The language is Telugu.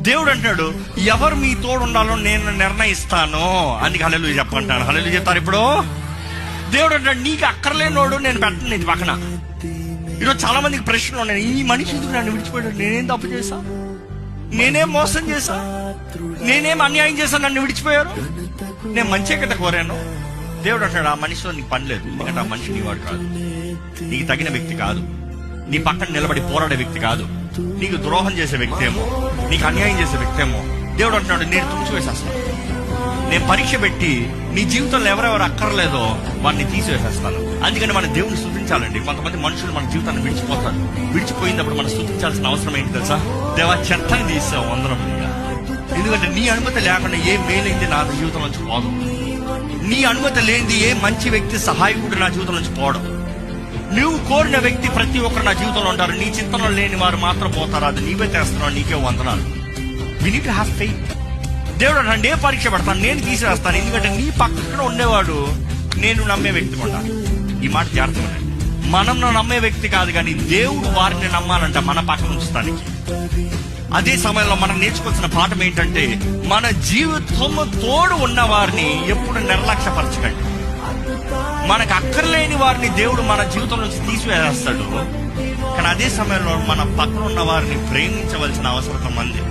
దేవుడు అంటాడు, ఎవరు మీ తోడు ఉండాలో నేను నిర్ణయిస్తాను. అందుకే హల్లెలూయా చెప్పంటాను. హల్లెలూయా చెప్తారు. ఇప్పుడు దేవుడు అంటాడు, నీకు అక్కర్లేనోడు నేను పెట్టను ఇది పక్కన. ఈరోజు చాలా మందికి ప్రశ్నలు ఉన్నాయి. ఈ మనిషి ఎందుకు నన్ను విడిచిపోయాడు? నేనేం తప్పు చేశా? నేనేం మోసం చేశా? నేనేం అన్యాయం చేశా నన్ను విడిచిపోయారు? నేను మంచి కదా కోరాను. దేవుడు అంటాడు, ఆ మనిషిలో నీకు పని లేదు. ఎందుకంటే ఆ మనిషి నీ వాడు కాదు, నీకు తగిన వ్యక్తి కాదు, నీ పక్కన నిలబడి పోరాడే వ్యక్తి కాదు, నీకు ద్రోహం చేసే వ్యక్తి ఏమో, నీకు అన్యాయం చేసే వ్యక్తి ఏమో. దేవుడు అంటున్నాడు, నేను తుంచివేసేస్తాను. నేను పరీక్ష పెట్టి నీ జీవితంలో ఎవరెవరు అక్కర్లేదో వాడిని తీసివేసేస్తాను. అందుకని మన దేవుని స్తుతించాలండి. కొంతమంది మనుషులు మన జీవితాన్ని విడిచిపోతారు. విడిచిపోయినప్పుడు మనం స్తుతించాల్సిన అవసరం ఏంటి తెలుసా? దేవా, చెత్తని తీసావు అందరం. ఎందుకంటే నీ అనుమతి లేకుండా ఏ మేలైంది నా జీవితం నుంచి పోదు. నీ అనుమతి లేనిది ఏ మంచి వ్యక్తి సహాయకుడు నా జీవితం నుంచి పోవడం. నువ్వు కోరిన వ్యక్తి ప్రతి ఒక్కరు నా జీవితంలో ఉంటారు. నీ చింతనలో లేని వారు మాత్రం పోతారు. అది నీవే చేస్తున్నావు, నీకే వందనాలు. We need to have faith. దేవుడు అంటే ఏ పరీక్ష పెడతాను, నేను తీసివేస్తాను. ఎందుకంటే నీ పక్కన ఉండేవాడు నేను నమ్మే వ్యక్తి ఉంటాను. ఈ మాట జాగ్రత్తగా, మనం నమ్మే వ్యక్తి కాదు, కానీ దేవుడు వారిని నమ్మాలంట మన పక్కన ఉంచుతానికి. అదే సమయంలో మనం నేర్చుకోవాల్సిన పాఠం ఏంటంటే, మన జీవితం తోడు ఉన్న వారిని ఎప్పుడు నిర్లక్ష్యపరచకండి. మనకు అక్కర్లేని వారిని దేవుడు మన జీవితం నుంచి తీసివేస్తాడు. కానీ అదే సమయంలో మన పక్కన ఉన్న వారిని ప్రేమించవలసిన అవసరం ఉంది.